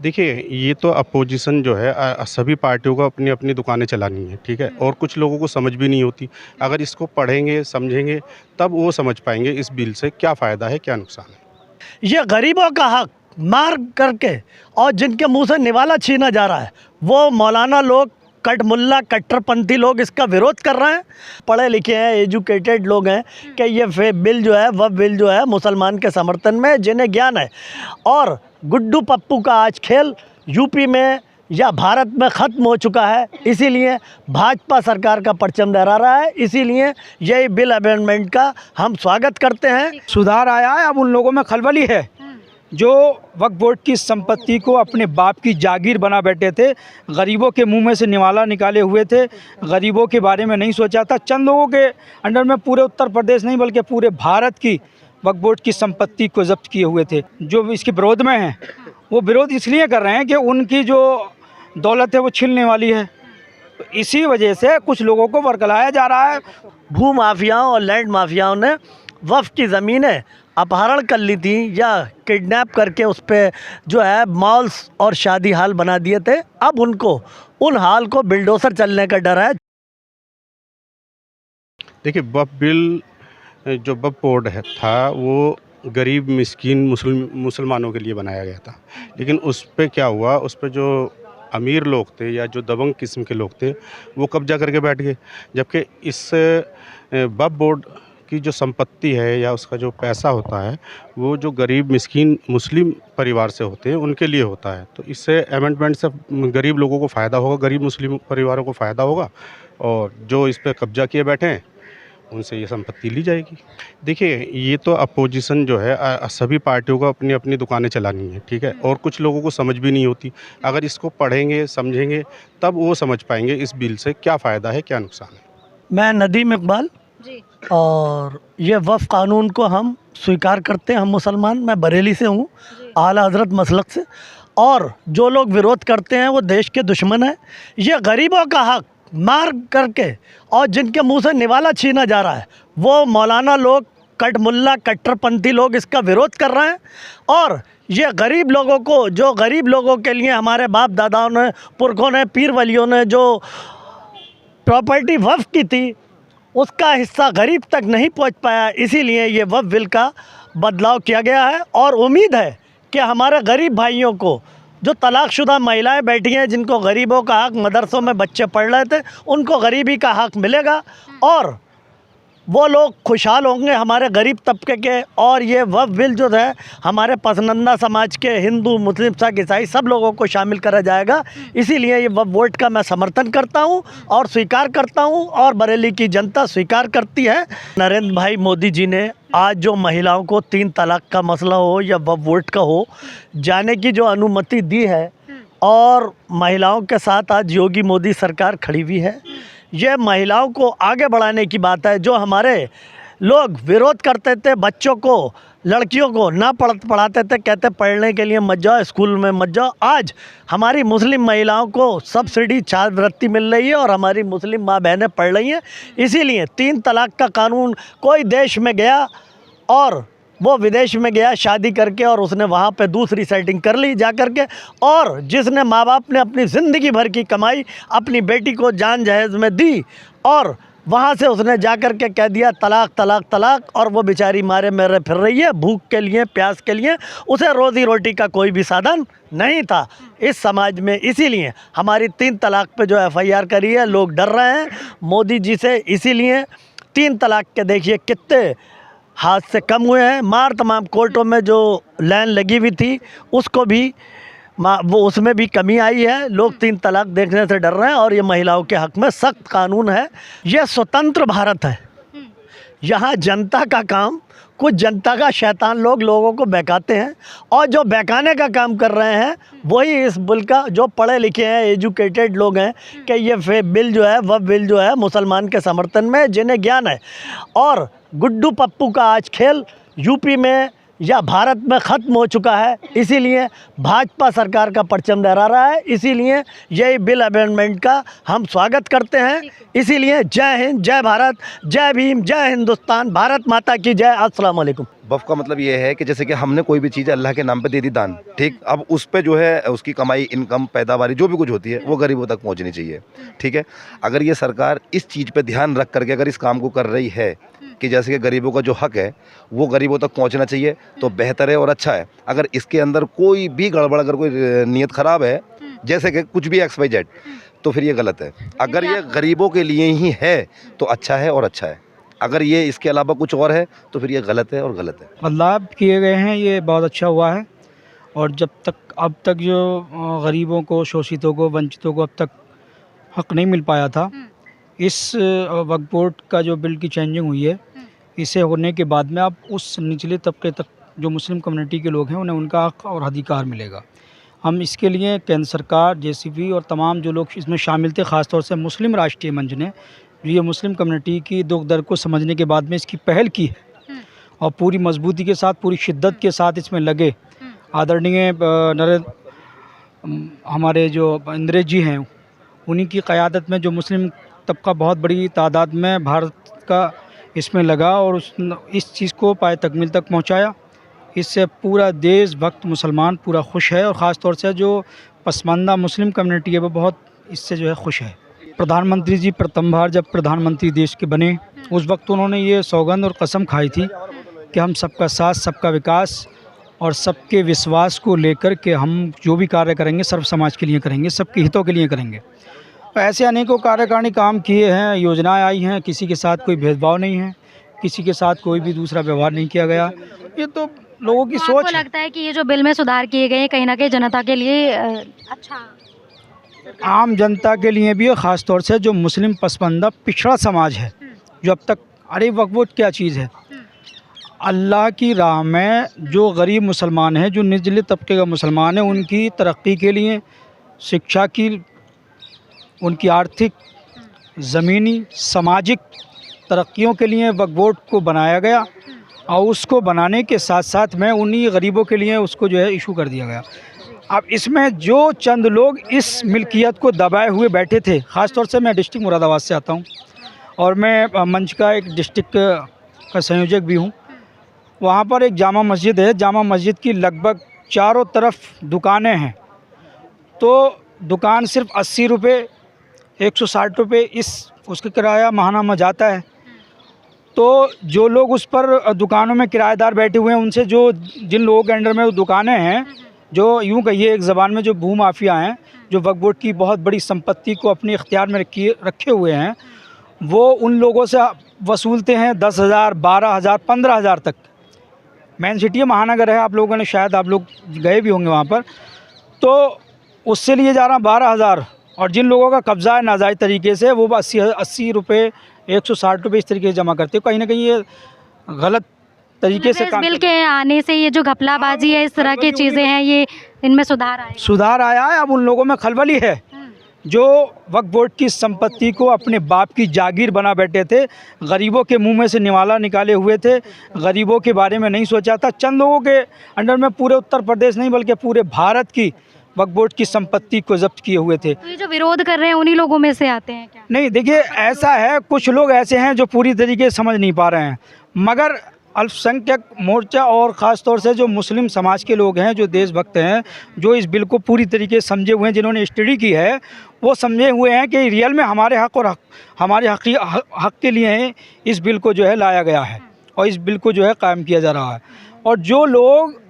देखिए, ये तो अपोज़िशन जो है सभी पार्टियों को अपनी-अपनी दुकानें चलानी है, ठीक है? और कुछ लोगों को समझ भी नहीं होती। अगर इसको पढ़ेंगे, समझेंगे, तब वो समझ पाएँगे इस बिल से क्या फ़ायदा है, क्या नुकसान है। ये गरीबों का हक मार करके और जिनके मुंह से निवाला छीना जा रहा है, वो मौलाना लोग, कटमुल्ला, कट्टरपंथी लोग इसका विरोध कर रहे हैं। पढ़े लिखे हैं, एजुकेटेड लोग हैं कि ये बिल जो है, वह बिल जो है मुसलमान के समर्थन में, जिन्हें ज्ञान है। और गुड्डू पप्पू का आज खेल यूपी में या भारत में ख़त्म हो चुका है, इसीलिए भाजपा सरकार का परचम लहरा रहा है। इसीलिए यही बिल अमेंडमेंट का हम स्वागत करते हैं। सुधार आया है। अब उन लोगों में खलबली है जो वक्फ बोर्ड की संपत्ति को अपने बाप की जागीर बना बैठे थे, गरीबों के मुंह में से निवाला निकाले हुए थे, गरीबों के बारे में नहीं सोचा था। चंद लोगों के अंडर में पूरे उत्तर प्रदेश नहीं बल्कि पूरे भारत की वक्फ बोर्ड की संपत्ति को जब्त किए हुए थे। जो इसके विरोध में हैं वो विरोध इसलिए कर रहे हैं कि उनकी जो दौलत है वो छिनने वाली है। तो इसी वजह से कुछ लोगों को वर्गलाया जा रहा है। भू माफियाओं और लैंड माफियाओं ने वक्फ की ज़मीनें अपहरण कर ली थी या किडनैप करके उस पर जो है मॉल्स और शादी हाल बना दिए थे। अब उनको उन हाल को बिल्डोसर चलने का डर है। देखिए, जो वक्फ बोर्ड था, वो गरीब, मिस्कीन मुसलमानों के लिए बनाया गया था। लेकिन उस पे क्या हुआ, उस पे जो अमीर लोग थे या जो दबंग किस्म के लोग थे, वो कब्ज़ा करके बैठ गए। जबकि इस वक्फ बोर्ड की जो संपत्ति है या उसका जो पैसा होता है, वो जो गरीब, मिस्कीन मुस्लिम परिवार से होते हैं, उनके लिए होता है। तो इससे अमेंडमेंट से गरीब लोगों को फ़ायदा होगा, गरीब मुस्लिम परिवारों को फ़ायदा होगा, और जो इस पे कब्ज़ा किए बैठे हैं, उनसे ये संपत्ति ली जाएगी। देखिए, ये तो अपोज़िशन जो है सभी पार्टियों को अपनी-अपनी दुकानें चलानी है, ठीक है? और कुछ लोगों को समझ भी नहीं होती। अगर इसको पढ़ेंगे, समझेंगे, तब वो समझ पाएँगे इस बिल से क्या फ़ायदा है, क्या नुकसान है। मैं नदीम इकबाल जी। और ये वक्फ कानून को हम स्वीकार करते हैं। हम मुसलमान, मैं बरेली से हूँ, आला हज़रत मसलक से। और जो लोग विरोध करते हैं वो देश के दुश्मन हैं। ये गरीबों का हक मार करके और जिनके मुंह से निवाला छीना जा रहा है, वो मौलाना लोग, कटमुल्ला, कट्टरपंथी लोग इसका विरोध कर रहे हैं। और ये गरीब लोगों को, जो गरीब लोगों के लिए हमारे बाप दादाओं ने, पुरखों ने, पीर वलियों ने जो प्रॉपर्टी वक्फ की थी, उसका हिस्सा गरीब तक नहीं पहुंच पाया। इसीलिए ये वक्फ बिल का बदलाव किया गया है। और उम्मीद है कि हमारे गरीब भाइयों को, जो तलाकशुदा महिलाएं बैठी हैं, जिनको गरीबों का हक, मदरसों में बच्चे पढ़ रहे थे, उनको गरीबी का हक मिलेगा और वो लोग खुशहाल होंगे, हमारे गरीब तबके के। और ये वक्फ बिल जो है हमारे पसमानदा समाज के हिंदू, मुस्लिम, सिख, ईसाई सब लोगों को शामिल करा जाएगा। इसीलिए ये वक्फ बोर्ड का मैं समर्थन करता हूँ और स्वीकार करता हूँ, और बरेली की जनता स्वीकार करती है। नरेंद्र भाई मोदी जी ने आज जो महिलाओं को 3 तलाक का मसला हो या वक्फ बोर्ड का हो, जाने की जो अनुमति दी है, और महिलाओं के साथ आज योगी मोदी सरकार खड़ी हुई है। ये महिलाओं को आगे बढ़ाने की बात है। जो हमारे लोग विरोध करते थे, बच्चों को, लड़कियों को ना पढ़ाते थे, कहते पढ़ने के लिए मत जाओ, स्कूल में मत जाओ, आज हमारी मुस्लिम महिलाओं को सब्सिडी, छात्रवृत्ति मिल रही है और हमारी मुस्लिम माँ बहनें पढ़ रही हैं। इसीलिए 3 तलाक का कानून, कोई देश में गया और वो विदेश में गया शादी करके और उसने वहाँ पे दूसरी सेटिंग कर ली जा कर के, और जिसने माँ बाप ने अपनी ज़िंदगी भर की कमाई अपनी बेटी को जान जहेज़ में दी, और वहाँ से उसने जा कर के कह दिया तलाक, तलाक, तलाक, और वो बेचारी मारे मेरे फिर रही है भूख के लिए, प्यास के लिए। उसे रोज़ी रोटी का कोई भी साधन नहीं था इस समाज में। इसीलिए हमारी 3 तलाक पे जो FIR करी है, लोग डर रहे हैं मोदी जी से। इसीलिए 3 तलाक के देखिए कितने हाथ से कम हुए हैं। मार तमाम कोर्टों में जो लाइन लगी हुई थी, उसको भी वो उसमें भी कमी आई है। लोग 3 तलाक देखने से डर रहे हैं, और ये महिलाओं के हक़ में सख्त कानून है। यह स्वतंत्र भारत है। यहाँ जनता का काम, कुछ जनता का शैतान लोग लोगों को बहकाते हैं, और जो बहकाने का काम कर रहे हैं वही इस बिल का, जो पढ़े लिखे हैं, एजुकेटेड लोग हैं, कि ये बिल जो है, वह बिल जो है मुसलमान के समर्थन में, जिन्हें ज्ञान है। और गुड्डू पप्पू का आज खेल यूपी में या भारत में ख़त्म हो चुका है। इसीलिए भाजपा सरकार का परचम लहरा रहा है। इसीलिए यही बिल अमेंडमेंट का हम स्वागत करते हैं। इसीलिए जय हिंद, जय भारत, जय भीम, जय हिंदुस्तान, भारत माता की जय। अस्सलाम वालेकुम। वफ़ का मतलब ये है कि जैसे कि हमने कोई भी चीज़ अल्लाह के नाम पे दे दी दान, ठीक, अब उस पे जो है उसकी कमाई, इनकम, पैदावारी जो भी कुछ होती है वो गरीबों तक पहुंचनी चाहिए, ठीक है। अगर ये सरकार इस चीज़ पे ध्यान रख करके अगर इस काम को कर रही है कि जैसे कि गरीबों का जो हक है वो गरीबों तक पहुंचना चाहिए, तो बेहतर है और अच्छा है। अगर इसके अंदर कोई भी गड़बड़, अगर कोई नीयत ख़राब है, जैसे कि कुछ भी XYZ, तो फिर ये गलत है। अगर ये गरीबों के लिए ही है तो अच्छा है और अच्छा है, अगर ये इसके अलावा कुछ और है तो फिर ये गलत है और गलत है। बदलाव किए गए हैं, ये बहुत अच्छा हुआ है। और जब तक अब तक जो गरीबों को, शोषितों को, वंचितों को अब तक हक नहीं मिल पाया था, इस वक्फ बोर्ड का जो बिल की चेंजिंग हुई है, इसे होने के बाद में अब उस निचले तबके तक जो मुस्लिम कम्युनिटी के लोग हैं उन्हें उनका हक और अधिकार मिलेगा। हम इसके लिए केंद्र सरकार, JCB और तमाम जो लोग इसमें शामिल थे, ख़ासतौर से मुस्लिम राष्ट्रीय मंच ने, ये मुस्लिम कम्युनिटी की दुख दर्द को समझने के बाद में इसकी पहल की है और पूरी मजबूती के साथ, पूरी शिद्दत के साथ इसमें लगे। आदरणीय हमारे जो इंदिरा जी हैं, उन्हीं की क़यादत में जो मुस्लिम तबका बहुत बड़ी तादाद में भारत का इसमें लगा और इस चीज़ को पाए तकमील तक पहुंचाया। इससे पूरा देशभक्त मुसलमान पूरा खुश है और ख़ास तौर से जो पसमानदा मुस्लिम कम्युनिटी है वो बहुत इससे जो है खुश है। प्रधानमंत्री जी प्रथम बार जब प्रधानमंत्री देश के बने, उस वक्त उन्होंने ये सौगंध और कसम खाई थी कि हम सबका साथ, सबका विकास और सबके विश्वास को लेकर के हम जो भी कार्य करेंगे सर्व समाज के लिए करेंगे, सबके हितों के लिए करेंगे। तो ऐसे अनेकों कार्यकारिणी काम किए हैं, योजनाएं आई हैं, किसी के साथ कोई भेदभाव नहीं है, किसी के साथ कोई भी दूसरा व्यवहार नहीं किया गया। ये तो लोगों की सोच आपको लगता है कि ये जो बिल में सुधार किए गए हैं कहीं ना कहीं जनता के लिए अच्छा, आम जनता के लिए भी है, ख़ास तौर से जो मुस्लिम पसमानदा पिछड़ा समाज है, जो अब तक, अरे वक्फ बोर्ड क्या चीज़ है, अल्लाह की राह में जो गरीब मुसलमान हैं, जो निचले तबके का मुसलमान है, उनकी तरक्की के लिए, शिक्षा की, उनकी आर्थिक, ज़मीनी, सामाजिक तरक्कियों के लिए वक्फ बोर्ड को बनाया गया और उसको बनाने के साथ साथ में उन्हीं गरीबों के लिए उसको जो है इशू कर दिया गया। अब इसमें जो चंद लोग इस मिल्कियत को दबाए हुए बैठे थे, ख़ास तौर से मैं डिस्ट्रिक्ट मुरादाबाद से आता हूँ और मैं मंच का एक डिस्ट्रिक्ट का संयोजक भी हूँ। वहाँ पर एक जामा मस्जिद है, जामा मस्जिद की लगभग चारों तरफ दुकानें हैं, तो दुकान सिर्फ 80 रुपये, 160 रुपये उसका किराया माहाना में जाता है। तो जो लोग उस पर दुकानों में किराएदार बैठे हुए हैं, उनसे जो जिन लोगों के अंडर में वो दुकानें हैं, जो यूँ कहिए एक ज़बान में जो भू माफिया हैं, जो वक्फ बोर्ड की बहुत बड़ी संपत्ति को अपने इख्तियार में रखे हुए हैं, वो उन लोगों से वसूलते हैं 10,000, 12,000, 15,000 तक। मेन सिटी है, महानगर है, आप लोगों ने शायद आप लोग गए भी होंगे वहाँ पर, तो उससे लिए जा रहा 12,000 और जिन लोगों का कब्ज़ा है नाजायज़ तरीके से, वो 80 रुपये, 160 रुपये इस तरीके से जमा करते हैं। कहीं ना कहीं ये गलत तरीके से काम, बिल के आने से ये जो घपलाबाजी है, इस तरह की चीज़ें हैं, ये इनमें सुधार आया है। अब उन लोगों में खलबली है जो वक्फ बोर्ड की संपत्ति को अपने बाप की जागीर बना बैठे थे, गरीबों के मुंह में से निवाला निकाले हुए थे, गरीबों के बारे में नहीं सोचा था। चंद लोगों के अंडर में पूरे उत्तर प्रदेश नहीं बल्कि पूरे भारत की वक्फ बोर्ड की संपत्ति को जब्त किए हुए थे। तो ये जो विरोध कर रहे हैं उन्हीं लोगों में से आते हैं क्या? नहीं, देखिए ऐसा है, कुछ लोग ऐसे हैं जो पूरी तरीके से समझ नहीं पा रहे हैं, मगर अल्पसंख्यक मोर्चा और ख़ास तौर से जो मुस्लिम समाज के लोग हैं, जो देशभक्त हैं, जो इस बिल को पूरी तरीके से समझे हुए हैं, जिन्होंने स्टडी की है, वो समझे हुए हैं कि रियल में हमारे हक और हमारे हक के लिए इस बिल को जो है लाया गया है और इस बिल को जो है कायम किया जा रहा है। और जो लोग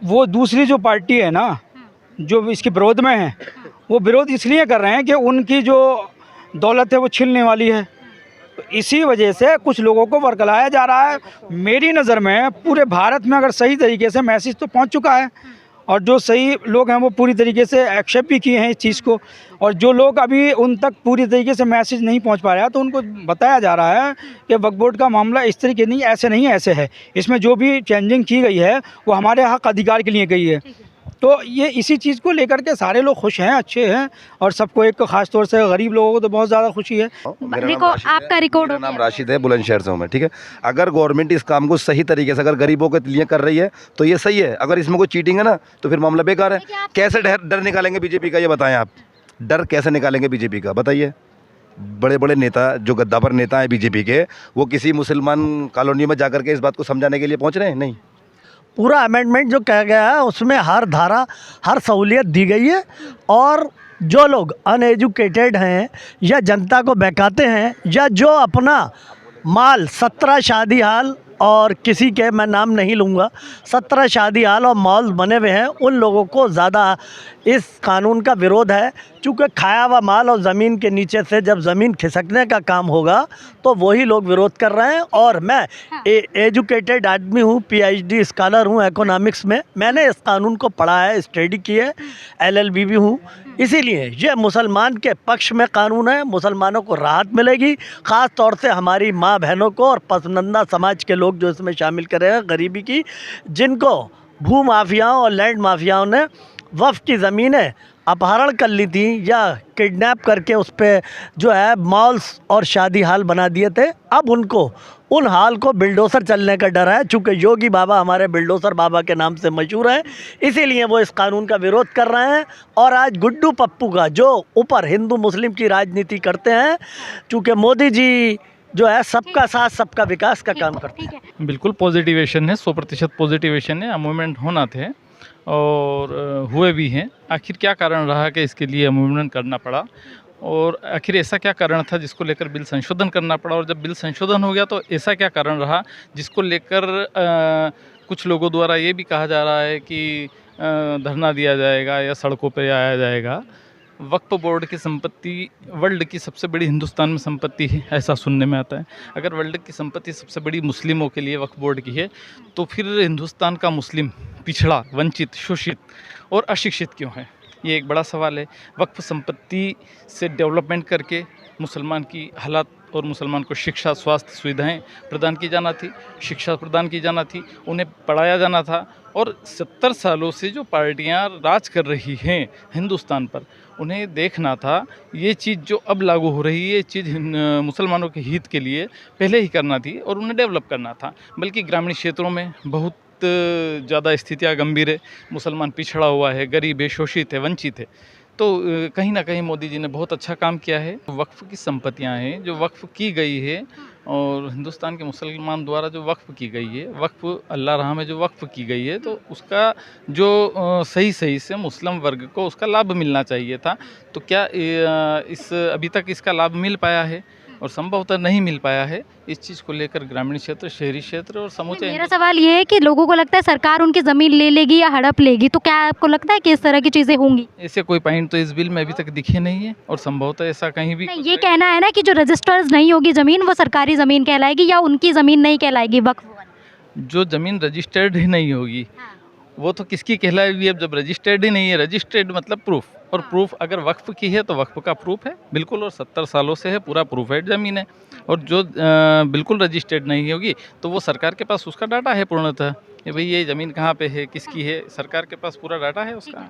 वो दूसरी जो पार्टी है ना, जो इसके विरोध में है, वो विरोध इसलिए कर रहे हैं कि उनकी जो दौलत है वो छीनने वाली है। तो इसी वजह से कुछ लोगों को वर्गलाया जा रहा है। मेरी नज़र में पूरे भारत में अगर सही तरीके से मैसेज तो पहुंच चुका है और जो सही लोग हैं वो पूरी तरीके से एक्सेप्ट भी किए हैं इस चीज़ को, और जो लोग अभी उन तक पूरी तरीके से मैसेज नहीं पहुंच पा रहा है तो उनको बताया जा रहा है कि वक्फ बोर्ड का मामला इस तरीके नहीं, ऐसे नहीं, ऐसे है। इसमें जो भी चेंजिंग की गई है वो हमारे हक अधिकार के लिए गई है। तो ये इसी चीज़ को लेकर के सारे लोग खुश हैं, अच्छे हैं, और सबको एक खास तौर से गरीब लोगों को तो बहुत ज़्यादा खुशी है। मेरा देखो, नाम राशिद है। आपका रिकॉर्ड मेरा हो नाम गया। राशिद है, बुलंदशहर से हूँ मैं, ठीक है। अगर गवर्नमेंट इस काम को सही तरीके से अगर गरीबों के लिए कर रही है तो ये सही है। अगर इसमें कोई चीटिंग है ना तो फिर मामला बेकार है। कैसे डर निकालेंगे बीजेपी का, ये बताएं आप। डर कैसे निकालेंगे बीजेपी का, बताइए। बड़े बड़े नेता जो गद्दावर नेता हैं बीजेपी के, वो किसी मुसलमान कॉलोनी में जाकर के इस बात को समझाने के लिए पहुंच रहे हैं? नहीं। पूरा अमेंडमेंट जो कहा गया है उसमें हर धारा, हर सहूलियत दी गई है। और जो लोग अनएजुकेटेड हैं या जनता को बहकाते हैं या जो अपना माल 17 शादी हाल और किसी के मैं नाम नहीं लूँगा, 17 शादी हाल और मॉल बने हुए हैं, उन लोगों को ज़्यादा इस कानून का विरोध है। चूँकि खाया हुआ माल और ज़मीन के नीचे से जब ज़मीन खिसकने का काम होगा तो वही लोग विरोध कर रहे हैं। और मैं एजुकेटेड आदमी हूँ, PhD स्कॉलर हूँ इकोनॉमिक्स में, मैंने इस कानून को पढ़ा है, स्टडी की है, LLB भी हूँ। इसीलिए ये मुसलमान के पक्ष में कानून है, मुसलमानों को राहत मिलेगी, ख़ास तौर से हमारी माँ बहनों को और पसमानदा समाज के लोग जो इसमें शामिल कर रहे हैं गरीबी की, जिनको भू माफियाओं और लैंड माफियाओं ने वफ़ की ज़मीनें अपहरण कर ली थी या किडनैप करके उस पर जो है मॉल्स और शादी हाल बना दिए थे। अब उनको उन हाल को बिल्डोसर चलने का डर है, चूँकि योगी बाबा हमारे बिल्डोसर बाबा के नाम से मशहूर हैं, इसीलिए वो इस कानून का विरोध कर रहे हैं। और आज गुड्डू पप्पू का जो ऊपर हिंदू मुस्लिम की राजनीति करते हैं, चूँकि मोदी जी जो है सबका साथ सबका विकास का काम करते हैं। बिल्कुल पॉजिटिवेशन है, 100% पॉजिटिवेशन है। मूवमेंट होना थे और हुए भी हैं। आखिर क्या कारण रहा कि इसके लिए मूवमेंट करना पड़ा, और आखिर ऐसा क्या कारण था जिसको लेकर बिल संशोधन करना पड़ा, और जब बिल संशोधन हो गया तो ऐसा क्या कारण रहा जिसको लेकर कुछ लोगों द्वारा ये भी कहा जा रहा है कि धरना दिया जाएगा या सड़कों पर आया जाएगा। वक्फ बोर्ड की संपत्ति वर्ल्ड की सबसे बड़ी हिंदुस्तान में संपत्ति है, ऐसा सुनने में आता है। अगर वर्ल्ड की संपत्ति सबसे बड़ी मुस्लिमों के लिए वक्फ बोर्ड की है, तो फिर हिंदुस्तान का मुस्लिम पिछड़ा, वंचित, शोषित और अशिक्षित क्यों है? ये एक बड़ा सवाल है। वक्फ संपत्ति से डेवलपमेंट करके मुसलमान की हालात और मुसलमान को शिक्षा, स्वास्थ्य सुविधाएं प्रदान की जाना थी, शिक्षा प्रदान की जाना थी, उन्हें पढ़ाया जाना था। और 70 सालों से जो पार्टियां राज कर रही हैं हिंदुस्तान पर, उन्हें देखना था ये चीज़ जो अब लागू हो रही है, ये चीज़ मुसलमानों के हित के लिए पहले ही करना थी और उन्हें डेवलप करना था। बल्कि ग्रामीण क्षेत्रों में बहुत ज़्यादा स्थितियाँ गंभीर है, मुसलमान पिछड़ा हुआ है, गरीब है, शोषित है, वंचित है। तो कहीं ना कहीं मोदी जी ने बहुत अच्छा काम किया है। वक्फ की संपत्तियां हैं जो वक्फ की गई है, और हिंदुस्तान के मुसलमान द्वारा जो वक्फ की गई है, वक्फ अल्लाह राह में जो वक्फ की गई है, तो उसका जो सही सही से मुस्लिम वर्ग को उसका लाभ मिलना चाहिए था। तो क्या इस अभी तक इसका लाभ मिल पाया है? और संभवतः नहीं मिल पाया है। इस चीज़ को लेकर ग्रामीण क्षेत्र, शहरी क्षेत्र और समूचे मेरा सवाल ये है कि लोगों को लगता है सरकार उनकी ज़मीन ले लेगी या हड़प लेगी, तो क्या आपको लगता है कि इस तरह की चीज़ें होंगी? ऐसे कोई पॉइंट तो इस बिल में अभी तक दिखे नहीं है, और संभवतः ऐसा कहीं भी नहीं, ये कहना है ना कि जो रजिस्टर्स नहीं होगी ज़मीन वो सरकारी ज़मीन कहलाएगी या उनकी ज़मीन नहीं कहलाएगी वक्फ वाली? जो ज़मीन रजिस्टर्ड ही नहीं होगी वो तो किसकी कहलाएगी? अब जब रजिस्टर्ड ही नहीं है, रजिस्टर्ड मतलब प्रूफ, और प्रूफ अगर वक्फ की है तो वक्फ का प्रूफ है बिल्कुल, और 70 सालों से है, पूरा प्रूफ है ज़मीन है। और जो बिल्कुल रजिस्टर्ड नहीं होगी तो वो सरकार के पास उसका डाटा है पूर्णतः कि भाई ये ज़मीन कहाँ पे है, किसकी है, सरकार के पास पूरा डाटा है उसका।